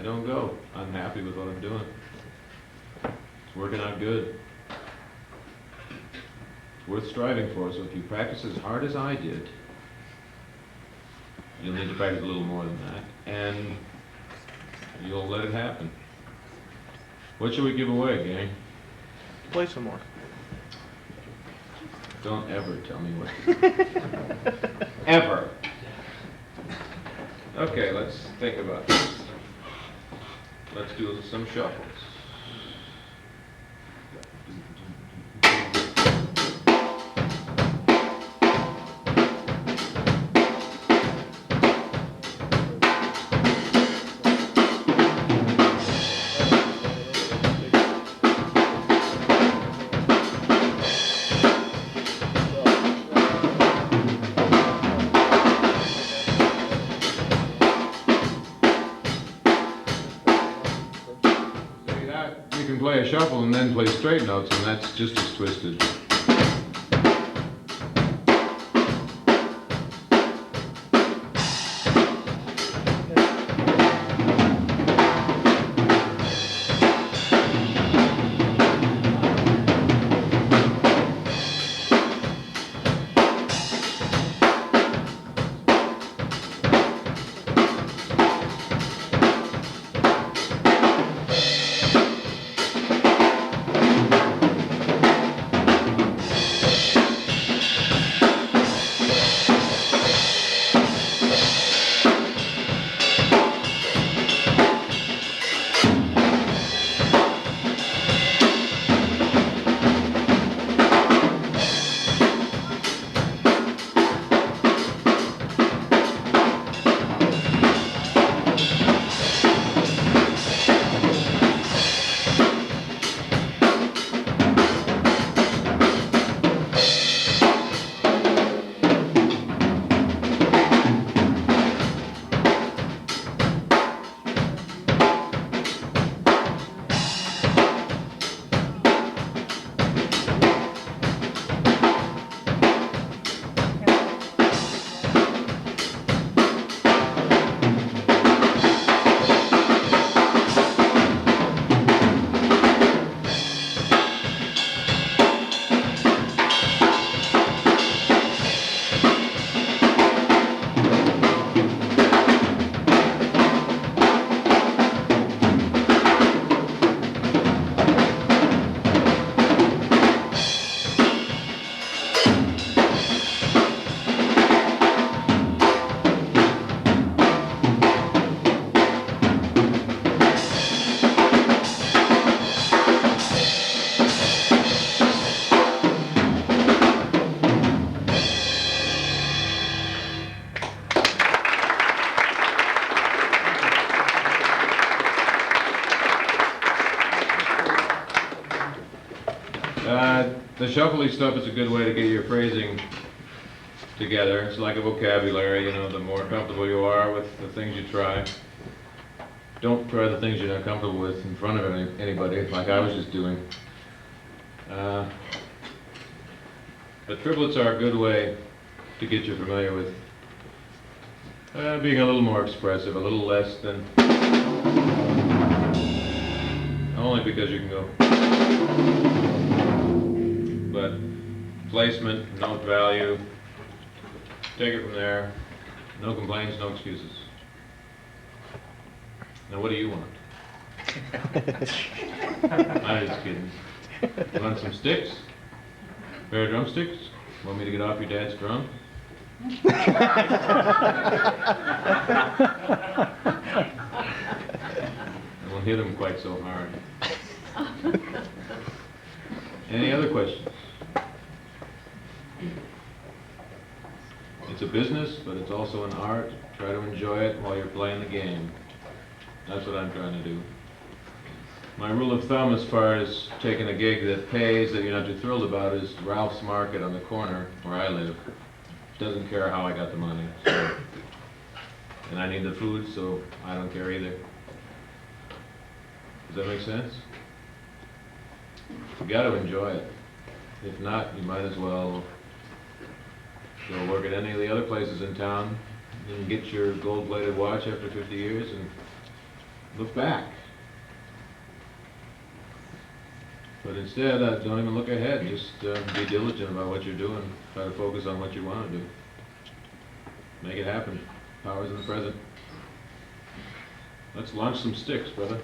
don't go. I'm happy with what I'm doing. It's working out good. It's worth striving for, so if you practice as hard as I did, you'll need to practice a little more than that, and you'll let it happen. What should we give away, gang? Play some more. Don't ever tell me what to do. Ever. Okay, let's think about this. Let's do some shuffles. You can play a shuffle and then play straight notes, and that's just as twisted. The shuffly stuff is a good way to get your phrasing together. It's like a vocabulary, you know, the more comfortable you are with the things you try. Don't try the things you're not comfortable with in front of anybody, like I was just doing. But triplets are a good way to get you familiar with being a little more expressive, a little less than only because you can go. But placement, note value, take it from there. No complaints, no excuses. Now what do you want? I'm just kidding. You want some sticks? A pair of drumsticks? Want me to get off your dad's drum? I won't hit him quite so hard. Any other questions? It's a business, but it's also an art. Try to enjoy it while you're playing the game. That's what I'm trying to do. My rule of thumb as far as taking a gig that pays, that you're not too thrilled about, is Ralph's Market on the corner where I live. Doesn't care how I got the money. So. And I need the food, so I don't care either. Does that make sense? You got to enjoy it. If not, you might as well go work at any of the other places in town and get your gold-plated watch after 50 years and look back. But instead, don't even look ahead, just be diligent about what you're doing, try to focus on what you want to do. Make it happen. Power's in the present. Let's launch some sticks, brother.